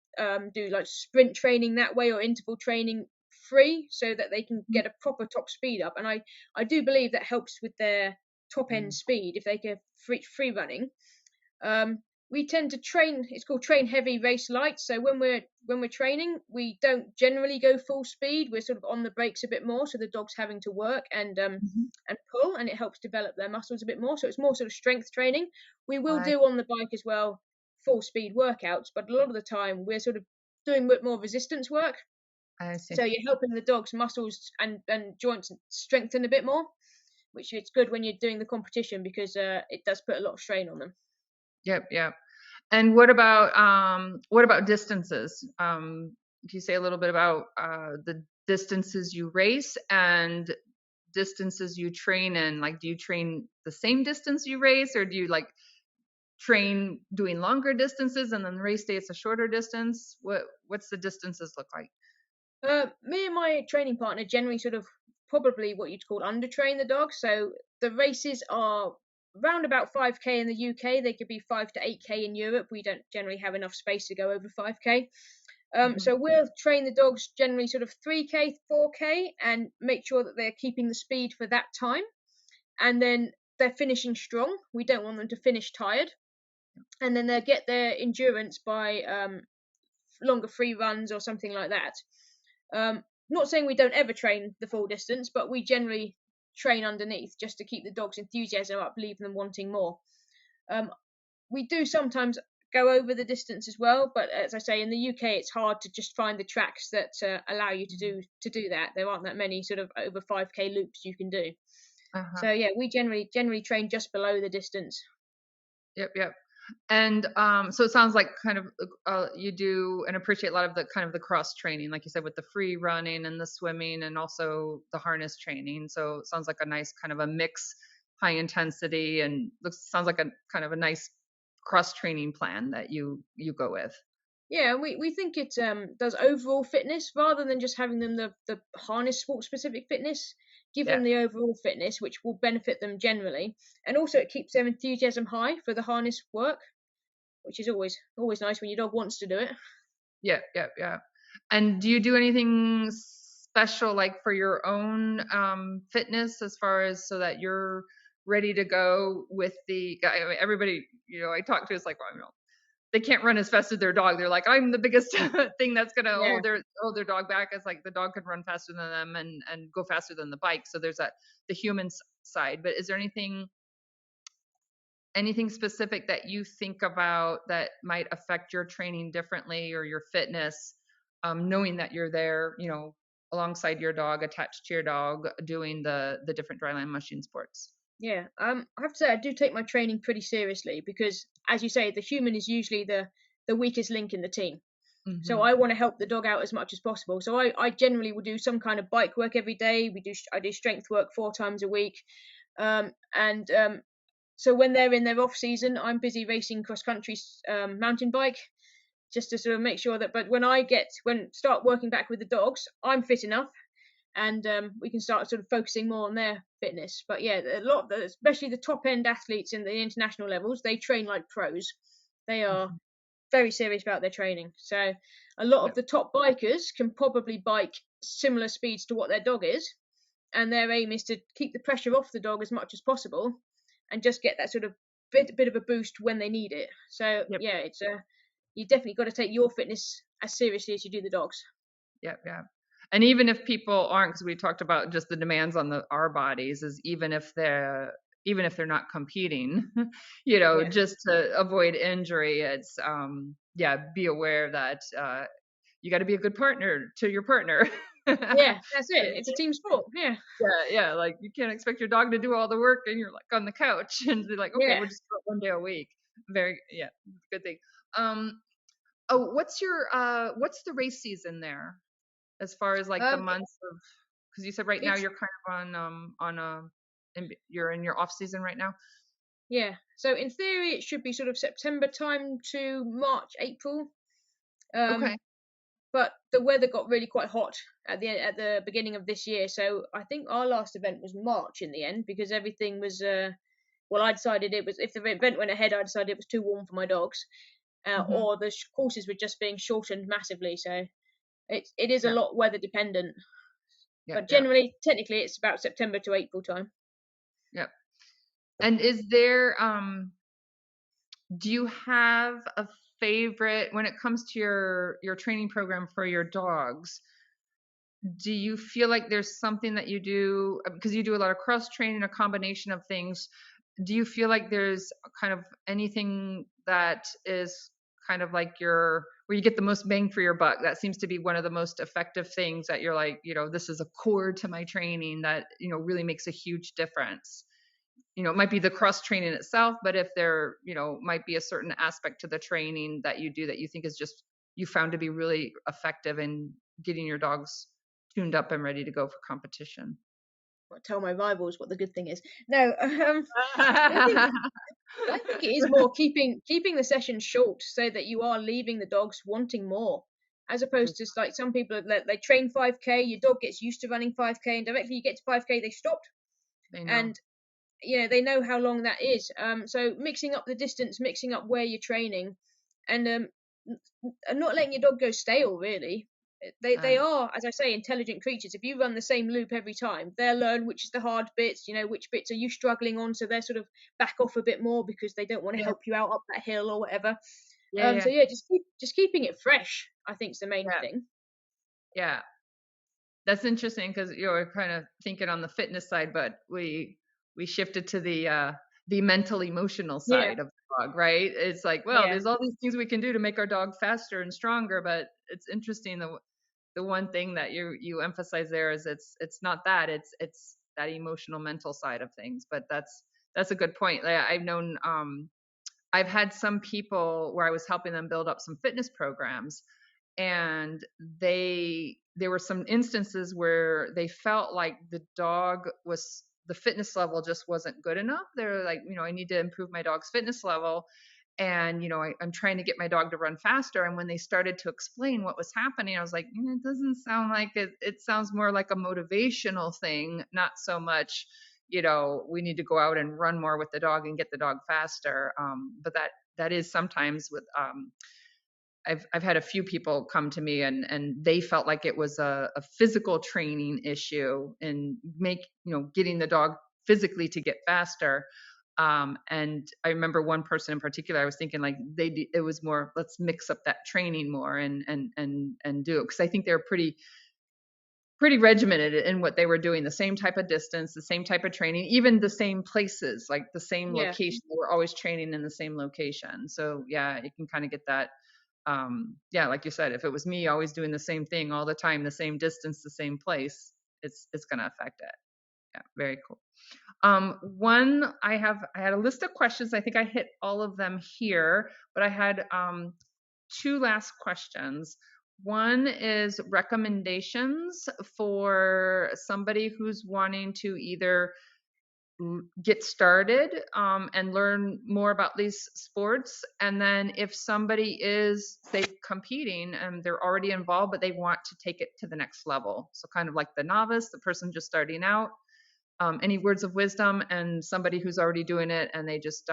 Speaker 2: do like sprint training that way or interval training free so that they can get a proper top speed up. And I do believe that helps with their top end speed if they get free running. Um, we tend to train. It's called train heavy, race light. So when we're training, we don't generally go full speed. We're sort of on the brakes a bit more, so the dog's having to work
Speaker 1: Mm-hmm.
Speaker 2: and pull, and it helps develop their muscles a bit more. So it's more sort of strength training. We will
Speaker 1: I
Speaker 2: do on the bike as well full speed workouts, but a lot of the time we're sort of doing a bit more resistance work.
Speaker 1: I see.
Speaker 2: So you're helping the dog's muscles and joints strengthen a bit more, which is good when you're doing the competition because it does put a lot of strain on them.
Speaker 1: Yep. Yep. And what about distances? Can you say a little bit about the distances you race and distances you train in? Like, do you train the same distance you race, or do you like train doing longer distances and then race day it's a shorter distance? What's the distances look like?
Speaker 2: Me and my training partner generally sort of probably what you'd call undertrain the dog. So the races are around about 5k in the UK. They could be 5 to 8k in Europe. We don't generally have enough space to go over 5k.
Speaker 1: Hmm.
Speaker 2: So we'll train the dogs generally sort of 3k, 4k, and make sure that they're keeping the speed for that time. And then they're finishing strong. We don't want them to finish tired. And then they'll get their endurance by longer free runs or something like that. Not saying we don't ever train the full distance, but we generally train underneath just to keep the dog's enthusiasm up, leave them wanting more. Um, we do sometimes go over the distance as well, but as I say, in the UK, it's hard to just find the tracks that allow you to do that. There aren't that many sort of over 5k loops you can do.
Speaker 1: Uh-huh.
Speaker 2: So yeah, we generally train just below the distance.
Speaker 1: Yep. Yep. And so it sounds like kind of you do and appreciate a lot of the kind of the cross training, like you said, with the free running and the swimming and also the harness training. So it sounds like a nice kind of a mix, high intensity, and sounds like a kind of a nice cross training plan that you go with.
Speaker 2: Yeah, we think it does overall fitness rather than just having them the harness sport specific fitness. Give
Speaker 1: Yeah.
Speaker 2: them the overall fitness, which will benefit them generally, and also it keeps their enthusiasm high for the harness work, which is always nice when your dog wants to do it.
Speaker 1: Yeah. Yeah. Yeah. And do you do anything special like for your own fitness as far as so that you're ready to go with I mean, everybody, you know, I talk to is like, well, you know, they can't run as fast as their dog. They're like, I'm the biggest thing that's gonna
Speaker 2: Yeah.
Speaker 1: hold their dog back. It's like the dog can run faster than them and go faster than the bike. So there's that the human side. But is there anything specific that you think about that might affect your training differently or your fitness knowing that you're there, alongside your dog, attached to your dog, doing the different dryland mushing sports.
Speaker 2: Yeah, I have to say I do take my training pretty seriously because, as you say, the human is usually the weakest link in the team. So
Speaker 1: Hmm.
Speaker 2: I want to help the dog out as much as possible. So I generally will do some kind of bike work every day. I do strength work 4 times a week, and so when they're in their off season, I'm busy racing cross country mountain bike just to sort of make sure that. But when start working back with the dogs, I'm fit enough, and we can start sort of focusing more on their fitness. But yeah, a lot of especially the top end athletes in the international levels, they train like pros. They are
Speaker 1: Hmm.
Speaker 2: very serious about their training. So a lot of
Speaker 1: Yep.
Speaker 2: the top bikers can probably bike similar speeds to what their dog is, and their aim is to keep the pressure off the dog as much as possible, and just get that sort of bit of a boost when they need it. So
Speaker 1: Yep.
Speaker 2: yeah, it's a you definitely got to take your fitness as seriously as you do the dogs.
Speaker 1: Yep. Yeah. And even if people aren't, because we talked about just the demands on our bodies, is even if they're not competing,
Speaker 2: Yeah,
Speaker 1: just to avoid injury, it's yeah, be aware that you got to be a good partner to your partner.
Speaker 2: yeah, that's it.
Speaker 1: Like,
Speaker 2: It's a team sport. Yeah,
Speaker 1: yeah, like you can't expect your dog to do all the work and you're like on the couch and be like, okay,
Speaker 2: yeah.
Speaker 1: we'll just do it one day a week. Very, yeah, good thing. Um, oh, what's the race season there as far as like the
Speaker 2: Um,
Speaker 1: months of, because you said right now
Speaker 2: it's
Speaker 1: you're kind of you're in your off season right now.
Speaker 2: yeah. So in theory, it should be sort of September time to March, April. Um,
Speaker 1: Okay.
Speaker 2: but the weather got really quite hot at the beginning of this year. So I think our last event was March in the end because everything was. Well, I decided it was if the event went ahead, I decided it was too warm for my dogs,
Speaker 1: Hmm.
Speaker 2: or the courses were just being shortened massively. So it is a
Speaker 1: Yeah.
Speaker 2: lot weather dependent.
Speaker 1: Yeah.
Speaker 2: But
Speaker 1: Yeah.
Speaker 2: generally, technically, it's about September to April time.
Speaker 1: Yeah. And is there do you have a favorite when it comes to your training program for your dogs? Do you feel like there's something that you do because you do a lot of cross training, a combination of things? Do you feel like there's kind of anything that is kind of like your where you get the most bang for your buck? That seems to be one of the most effective things that you're like, this is a core to my training that, really makes a huge difference. It might be the cross training itself, but if there, might be a certain aspect to the training that you do that you think is just you found to be really effective in getting your dogs tuned up and ready to go for competition.
Speaker 2: I'll tell my rivals what the good thing is. No, I think I think it is more keeping the session short so that you are leaving the dogs wanting more, as opposed to like some people that they train 5k, your dog gets used to running 5k, and directly you get to 5k they stopped,
Speaker 1: They know.
Speaker 2: and they know how long that is. So mixing up the distance, mixing up where you're training, and not letting your dog go stale really. They
Speaker 1: Uh,
Speaker 2: are, as I say, intelligent creatures. If you run the same loop every time, they'll learn which is the hard bits, which bits are you struggling on, so they're sort of back off a bit more because they don't want to
Speaker 1: yeah,
Speaker 2: help you out up that hill or whatever.
Speaker 1: yeah,
Speaker 2: So
Speaker 1: yeah,
Speaker 2: yeah, just keeping it fresh, I think, is the main
Speaker 1: yeah,
Speaker 2: thing.
Speaker 1: yeah. That's interesting because you're kind of thinking on the fitness side, but we shifted to the mental emotional
Speaker 2: Yeah,
Speaker 1: side of the dog, right? It's like, well,
Speaker 2: yeah,
Speaker 1: there's all these things we can do to make our dog faster and stronger, but it's interesting the one thing that you emphasize there is it's not that it's that emotional mental side of things. But that's a good point. I've known I've had some people where I was helping them build up some fitness programs, and there were some instances where they felt like the fitness level just wasn't good enough. They're like, I need to improve my dog's fitness level, and I'm trying to get my dog to run faster. And when they started to explain what was happening, I was like, it doesn't sound like it sounds more like a motivational thing, not so much we need to go out and run more with the dog and get the dog faster. But that is sometimes with I've had a few people come to me and they felt like it was a physical training issue and getting the dog physically to get faster. And I remember one person in particular, I was thinking like it was more, let's mix up that training more and do it. Cause I think they're pretty regimented in what they were doing, the same type of distance, the same type of training, even the same places, like the same
Speaker 2: yeah,
Speaker 1: location. They were always training in the same location. So yeah, you can kind of get that yeah, like you said, if it was me always doing the same thing all the time, the same distance, the same place, it's going to affect it. Yeah, very cool. One, I had a list of questions. I think I hit all of them here, but I had two last questions. One is recommendations for somebody who's wanting to either get started and learn more about these sports. And then if somebody is, say, competing and they're already involved, but they want to take it to the next level. So kind of like the novice, the person just starting out, any words of wisdom, and somebody who's already doing it and they just,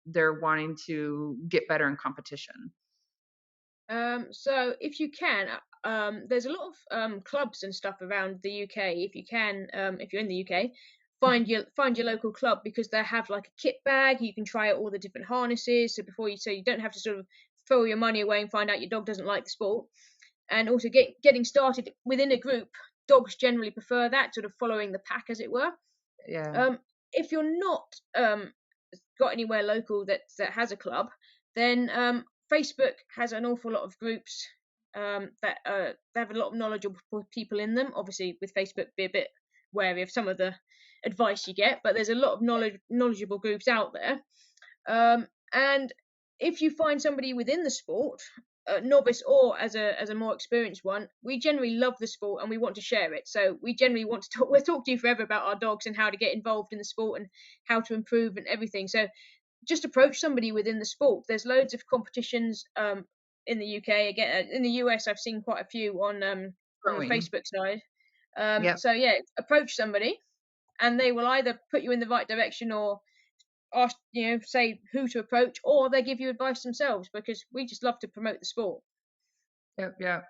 Speaker 1: they're wanting to get better in competition.
Speaker 2: So if you can, there's a lot of clubs and stuff around the UK. If you can, if you're in the UK, find your local club, because they have like a kit bag. You can try out all the different harnesses. So you don't have to sort of throw your money away and find out your dog doesn't like the sport. And also getting started within a group. Dogs generally prefer that, sort of following the pack, as it were.
Speaker 1: Yeah.
Speaker 2: If you're not got anywhere local that has a club, then Facebook has an awful lot of groups that they have a lot of knowledgeable people in them. Obviously, with Facebook, be a bit wary of some of the advice you get, but there's a lot of knowledgeable groups out there. And if you find somebody within the sport, novice or as a more experienced one, we generally love the sport and we want to share it. So we generally want to talk. We'll talk to you forever about our dogs and how to get involved in the sport and how to improve and everything. So just approach somebody within the sport. There's loads of competitions in the UK. Again, in the US, I've seen quite a few on the Facebook side.
Speaker 1: Yep.
Speaker 2: So yeah, approach somebody, and they will either put you in the right direction or ask, say who to approach, or they give you advice themselves, because we just love to promote the sport.
Speaker 1: Yep. Yeah.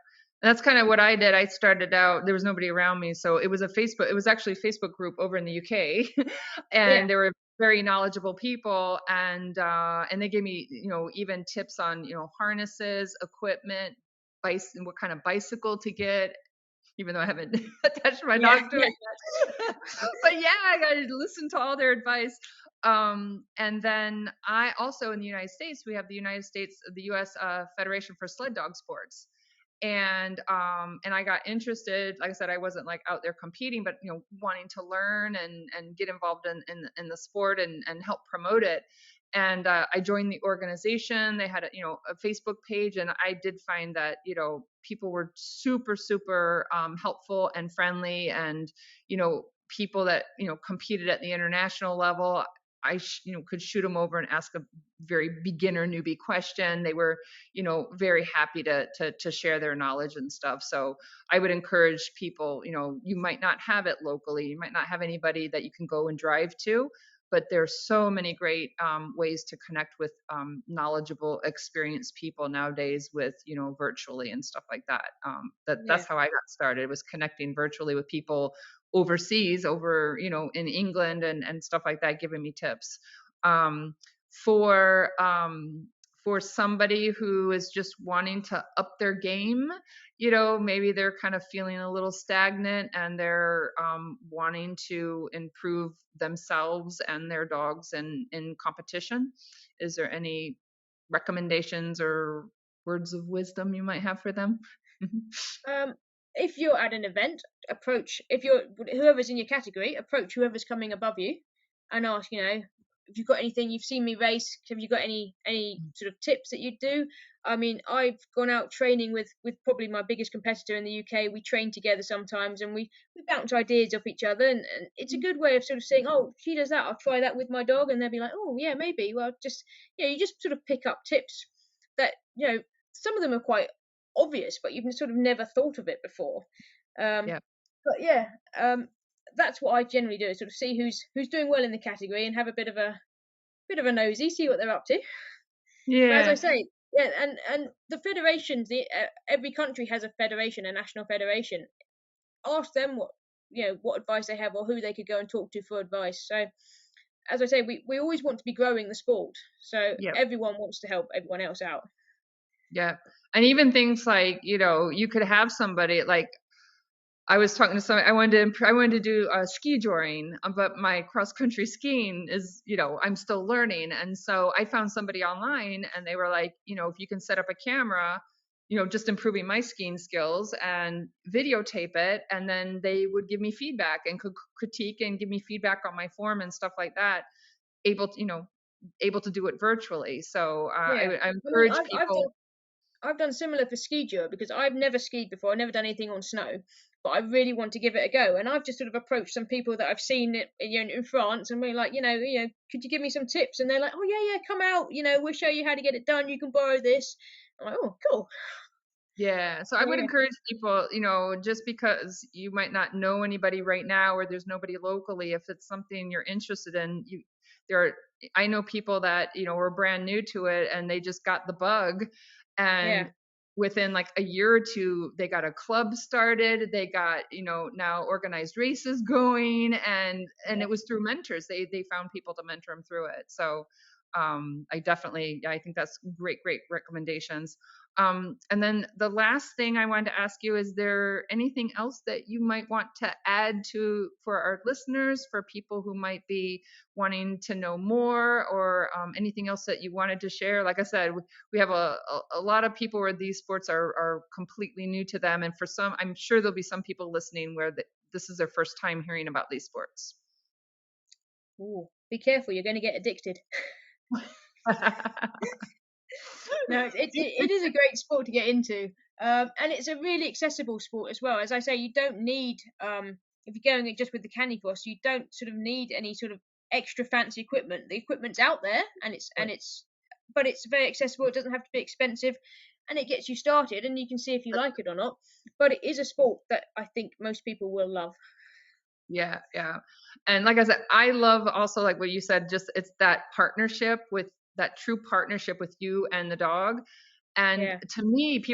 Speaker 1: That's kind of what I did. I started out, there was nobody around me. So it was actually a Facebook group over in the UK and there were very knowledgeable people, and they gave me, even tips on, harnesses, equipment, what kind of bicycle to get, even though I haven't attached my dog to it yet. But yeah, I got to listen to all their advice. And then I also, in the United States, we have the U.S. Federation for Sled Dog Sports. And I got interested. Like I said, I wasn't like out there competing, but wanting to learn and get involved in the sport and help promote it. And I joined the organization. They had a Facebook page, and I did find that people were super helpful and friendly, and people that competed at the international level. I could shoot them over and ask a very beginner newbie question. They were very happy to share their knowledge and stuff. So I would encourage people, you might not have it locally, you might not have anybody that you can go and drive to, but there's so many great ways to connect with knowledgeable, experienced people nowadays with virtually and stuff like that. That's how I got started, was connecting virtually with people overseas, over in England and stuff like that, giving me tips. For somebody who is just wanting to up their game, maybe they're kind of feeling a little stagnant and they're wanting to improve themselves and their dogs in competition. Is there any recommendations or words of wisdom you might have for them?
Speaker 2: If you're at an event, whoever's in your category, approach whoever's coming above you and ask, if you've got anything, you've seen me race, have you got any sort of tips that you do? I mean, I've gone out training with probably my biggest competitor in the UK. We train together sometimes, and we bounce ideas off each other, and it's a good way of sort of saying, oh, she does that, I'll try that with my dog, and they'll be like, oh yeah, maybe. Well, just you just sort of pick up tips that some of them are quite obvious, but you've sort of never thought of it before. But yeah, that's what I generally do, is sort of see who's doing well in the category and have a bit of a nosy, see what they're up to.
Speaker 1: Yeah.
Speaker 2: But as I say, and the federations, every country has a federation, a national federation. Ask them what advice they have or who they could go and talk to for advice. So, as I say, we always want to be growing the sport, so everyone wants to help everyone else out.
Speaker 1: Yeah. And even things like, you could have somebody like, I was talking to somebody. I wanted to do ski joring, but my cross country skiing is, I'm still learning. And so I found somebody online, and they were like, if you can set up a camera, just improving my skiing skills and videotape it, and then they would give me feedback and could critique and give me feedback on my form and stuff like that. Able to do it virtually. So
Speaker 2: Yeah.
Speaker 1: I
Speaker 2: I mean,
Speaker 1: encourage people.
Speaker 2: I've done similar for ski tour because I've never skied before. I've never done anything on snow, but I really want to give it a go. And I've just sort of approached some people that I've seen it, in France, and we're like, could you give me some tips? And they're like, oh yeah, come out. We'll show you how to get it done. You can borrow this. I'm like, oh, cool.
Speaker 1: Yeah. So I
Speaker 2: So
Speaker 1: would
Speaker 2: yeah,
Speaker 1: encourage people, just because you might not know anybody right now or there's nobody locally, if it's something you're interested in, there are, I know people that, were brand new to it and they just got the bug,
Speaker 2: yeah,
Speaker 1: and within like a year or two, they got a club started, they got, now organized races going, and
Speaker 2: yeah.
Speaker 1: it was through mentors. They found people to mentor them through it. So I think that's great recommendations. And then the last thing I wanted to ask you, is there anything else that you might want to add for our listeners, for people who might be wanting to know more, or anything else that you wanted to share? Like I said, we have a lot of people where these sports are completely new to them. And for some, I'm sure there'll be some people listening where this is their first time hearing about these sports.
Speaker 2: Ooh, be careful, you're going to get addicted. No, it is a great sport to get into, and it's a really accessible sport as well. As I say, you don't need, if you're going just with the Canicross, you don't sort of need any sort of extra fancy equipment. The equipment's out there, but it's very accessible. It doesn't have to be expensive, and it gets you started, and you can see if you like it or not. But it is a sport that I think most people will love.
Speaker 1: Yeah, yeah. And like I said, I love also, like what you said, just it's that true partnership with you and the dog. And
Speaker 2: Yeah,
Speaker 1: to me,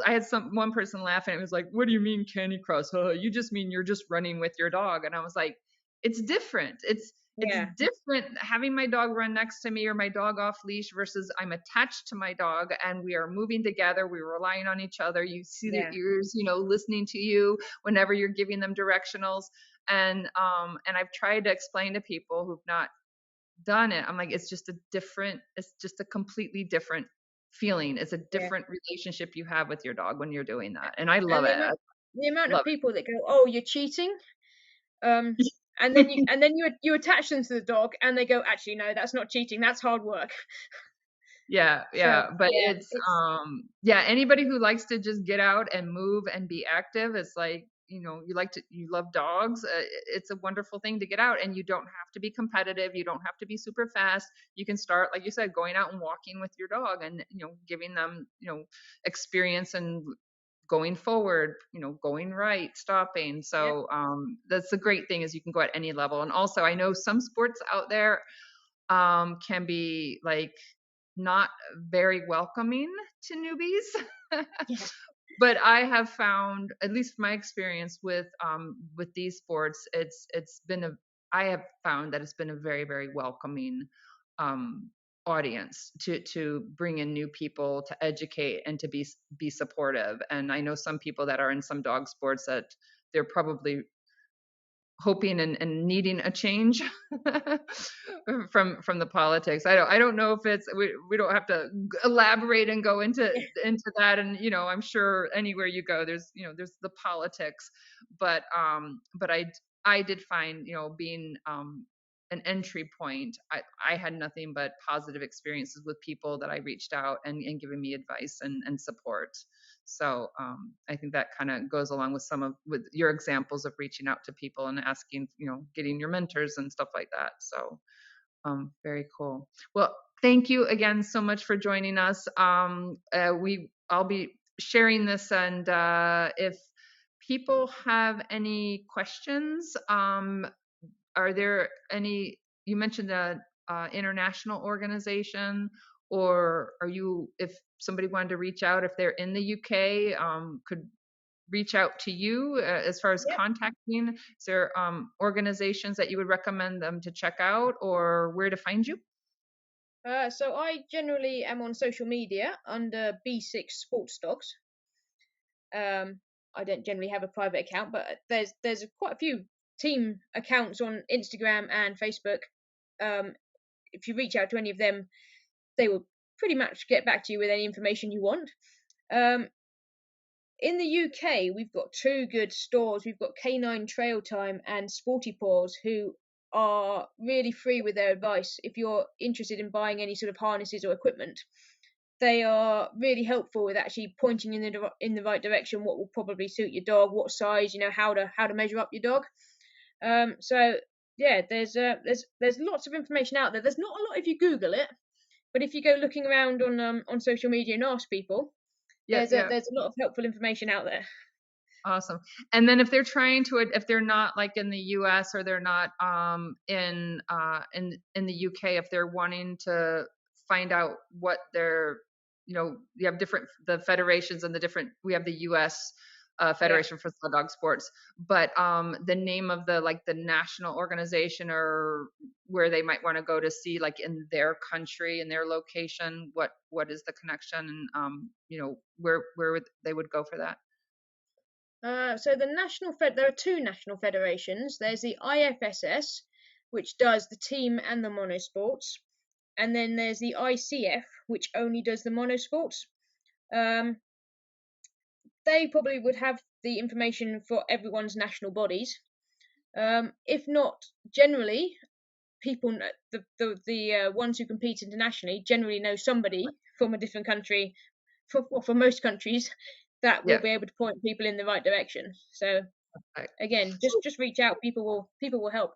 Speaker 1: I had one person laughing. It was like, "What do you mean Canicross? You just mean you're just running with your dog." And I was like, "It's different. It's
Speaker 2: yeah,
Speaker 1: different having my dog run next to me or my dog off leash versus I'm attached to my dog and we are moving together. We're relying on each other. You see their
Speaker 2: yeah,
Speaker 1: ears, listening to you whenever you're giving them directionals." And I've tried to explain to people who've not done it. I'm like, it's just a completely different feeling. It's a
Speaker 2: yeah.
Speaker 1: different relationship you have with your dog when you're doing that. And I love
Speaker 2: And
Speaker 1: it.
Speaker 2: the
Speaker 1: I
Speaker 2: amount the amount
Speaker 1: love
Speaker 2: of people that go, "Oh, you're cheating," um,
Speaker 1: it.
Speaker 2: and then you attach them to the dog, and they go, "Actually, no, that's not cheating. That's hard work."
Speaker 1: Yeah,
Speaker 2: So
Speaker 1: yeah. But
Speaker 2: yeah,
Speaker 1: it's
Speaker 2: it's
Speaker 1: yeah, anybody who likes to just get out and move and be active, it's like, you love dogs. It's a wonderful thing to get out, and you don't have to be competitive. You don't have to be super fast. You can start, like you said, going out and walking with your dog, and giving them experience and going forward, going right, stopping.
Speaker 2: yeah,
Speaker 1: So that's the great thing, is you can go at any level. And also, I know some sports out there can be like not very welcoming to newbies.
Speaker 2: yeah,
Speaker 1: But I have found, at least my experience with these sports, it's been a I have found that it's been a very, very welcoming um audience to bring in new people, to educate, and to be supportive. And I know some people that are in some dog sports that they're probably hoping and needing a change from the politics. I don't know if we don't have to elaborate and go
Speaker 2: yeah,
Speaker 1: into that. And I'm sure anywhere you go, there's the politics. But I did find, being an entry point, I had nothing but positive experiences with people that I reached out and giving me advice and support. So I think that kind of goes along with your examples of reaching out to people and asking, getting your mentors and stuff like that. So very cool. Well, thank you again so much for joining us. I'll be sharing this, and if people have any questions, are there any? You mentioned a international organization, or if somebody wanted to reach out, if they're in the UK, could reach out to you as far as
Speaker 2: yeah.
Speaker 1: contacting? Is there organizations that you would recommend them to check out, or where to find you?
Speaker 2: So I generally am on social media under B6 SportDogs. I don't generally have a private account, but there's quite a few team accounts on Instagram and Facebook. If you reach out to any of them, they will pretty much get back to you with any information you want. In the UK, we've got two good stores. We've got Canine Trail Time and Sporty Paws, who are really free with their advice if you're interested in buying any sort of harnesses or equipment. They are really helpful with actually pointing in the right direction, what will probably suit your dog, what size, how to measure up your dog. So yeah, there's lots of information out there. There's not a lot if you Google it, but if you go looking around on social media and ask people,
Speaker 1: Yeah, yeah.
Speaker 2: there's a lot of helpful information out there.
Speaker 1: Awesome. And then if they're not like in the US, or they're not in the UK, if they're wanting to find out what their, you have the federations and we have the US
Speaker 2: Yeah.
Speaker 1: Federation for Sled Dog Sports, but the name of the national organization, or where they might want to go to see, like in their country, in their location, what is the connection, and where they would go for that?
Speaker 2: So there are two national federations. There's the IFSS, which does the team and the monosports, and then there's the ICF, which only does the monosports. They probably would have the information for everyone's national bodies. If not, generally, people the ones who compete internationally generally know somebody from a different country, for most countries, that will
Speaker 1: Yeah.
Speaker 2: be able to point people in the right direction. So
Speaker 1: Right.
Speaker 2: again, just reach out. People will help.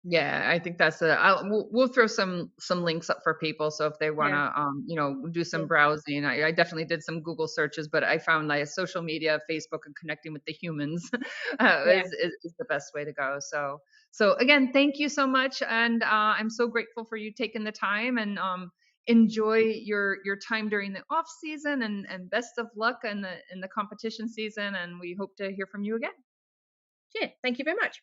Speaker 1: Yeah, I think we'll throw some links up for people. So if they want
Speaker 2: Yeah,
Speaker 1: to, do some
Speaker 2: cool.
Speaker 1: browsing, I definitely did some Google searches, but I found like social media, Facebook, and connecting with the humans
Speaker 2: Yeah,
Speaker 1: is the best way to go. So again, thank you so much, and I'm so grateful for you taking the time, and enjoy your time during the off season, and best of luck in the competition season, and we hope to hear from you again.
Speaker 2: yeah. Thank you very much.